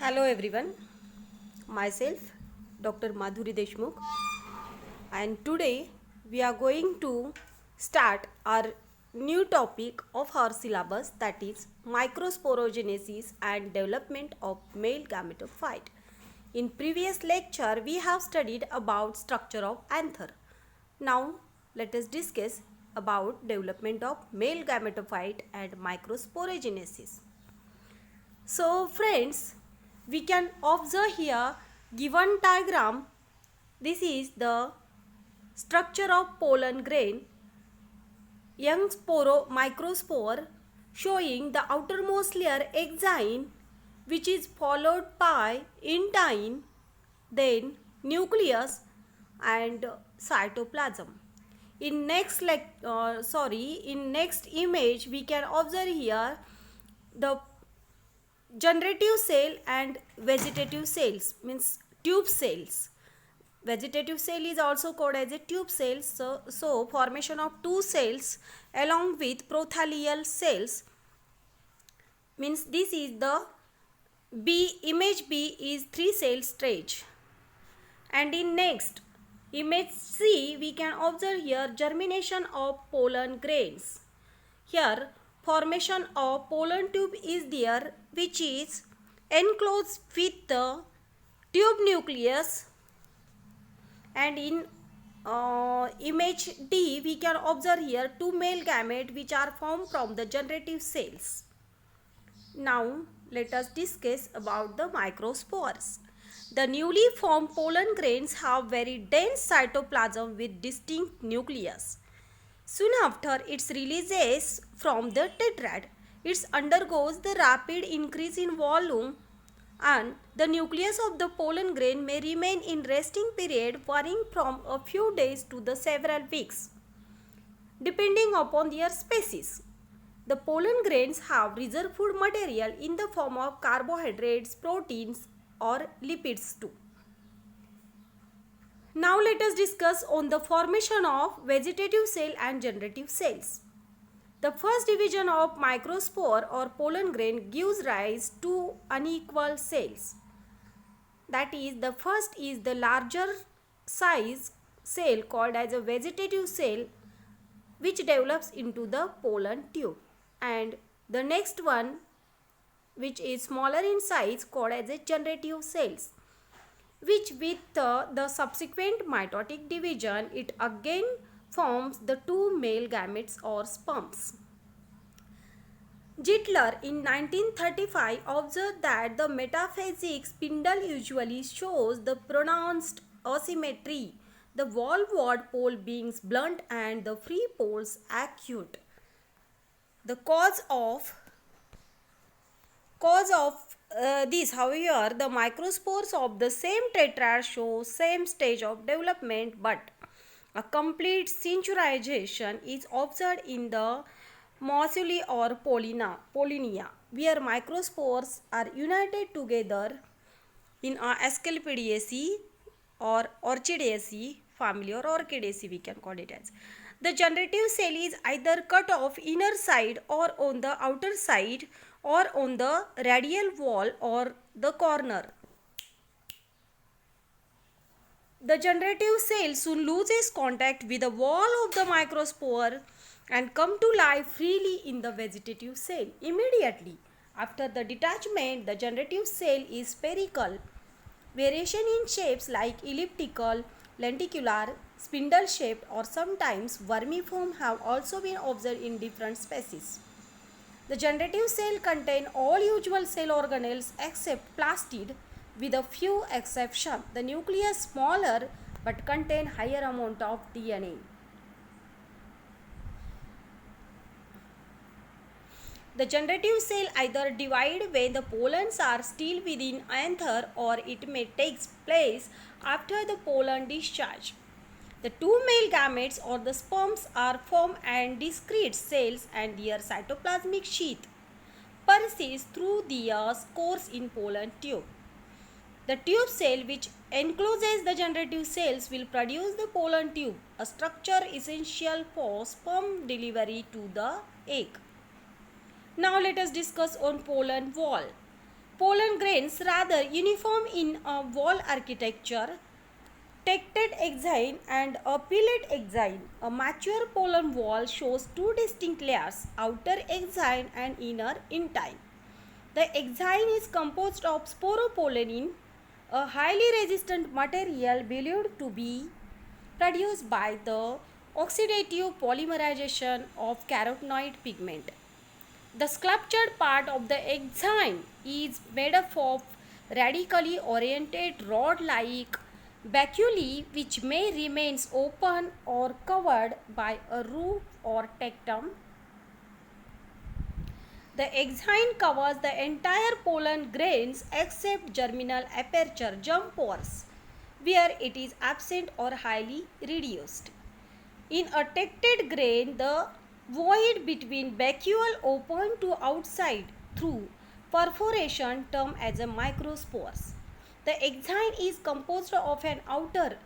Hello everyone, myself Dr. Madhuri Deshmukh, and today we are going to start our new topic of our syllabus, that is microsporogenesis and development of male gametophyte. In previous lecture we have studied about structure of anther. Now let us discuss about development of male gametophyte and microsporogenesis. So friends, we can observe here given diagram. This is the structure of pollen grain, young microspore showing the outermost layer exine, which is followed by intine, then nucleus and cytoplasm. In next image we can observe here the generative cell and vegetative cells, means tube cells. Vegetative cell is also called as a tube cell. So formation of two cells along with prothelial cells, means this is the image B is 3 cell stage. And in next image C we can observe here germination of pollen grains. Here formation of pollen tube is there, which is enclosed with the tube nucleus. And in image D we can observe here two male gametes which are formed from the generative cells. Now let us discuss about the microspores. The newly formed pollen grains have very dense cytoplasm with distinct nucleus. Soon after its releases from the tetrad, it undergoes the rapid increase in volume, and the nucleus of the pollen grain may remain in resting period varying from a few days to the several weeks, depending upon their species. The pollen grains have reserved food material in the form of carbohydrates, proteins or lipids too. Now let us discuss on the formation of vegetative cell and generative cells. The first division of microspore or pollen grain gives rise to unequal cells. That is, the first is the larger size cell called as a vegetative cell, which develops into the pollen tube, and the next one, which is smaller in size, called as a generative cells, which with the subsequent mitotic division it again forms the two male gametes or sperms. Gittler in 1935 observed that the metaphasic spindle usually shows the pronounced asymmetry, the valveward pole being blunt and the free poles acute. The cause of this, however, the microspores of the same tetrad show same stage of development, but a complete synchronization is observed in the Moaculi or Pollinia, where microspores are united together in a Asclepiadaceae or Orchidaceae family, or Orchidaceae we can call it as. The generative cell is either cut off inner side or on the outer side or on the radial wall or the corner. The generative cell soon loses contact with the wall of the microspore and come to life freely in the vegetative cell. Immediately after the detachment, the generative cell is spherical. Variation in shapes like elliptical, lenticular, spindle shaped or sometimes vermiform have also been observed in different species. The generative cell contain all usual cell organelles except plastid, with a few exceptions. The nucleus smaller but contain higher amount of DNA. The generative cell either divide when the pollens are still within anther, or it may take place after the pollen discharge. The two male gametes or the sperms are formed and discrete cells, and their cytoplasmic sheath persists through their course in pollen tube. The tube cell which encloses the generative cells will produce the pollen tube, a structure essential for sperm delivery to the egg. Now let us discuss on pollen wall. pollen grains rather uniform in a wall architecture. Tected exine and a pillet exine. A mature pollen wall shows two distinct layers, outer exine and inner intine. The exine is composed of sporopollenin, a highly resistant material believed to be produced by the oxidative polymerization of carotenoid pigment. The sculptured part of the exine is made up of radically oriented rod-like vacuolae which may remain open or covered by a roof or tectum. The exine covers the entire pollen grains except germinal aperture germ pores, where it is absent or highly reduced. In a tected grain, the void between vacuole open to outside through perforation termed as a microspores. The exine is composed of an outer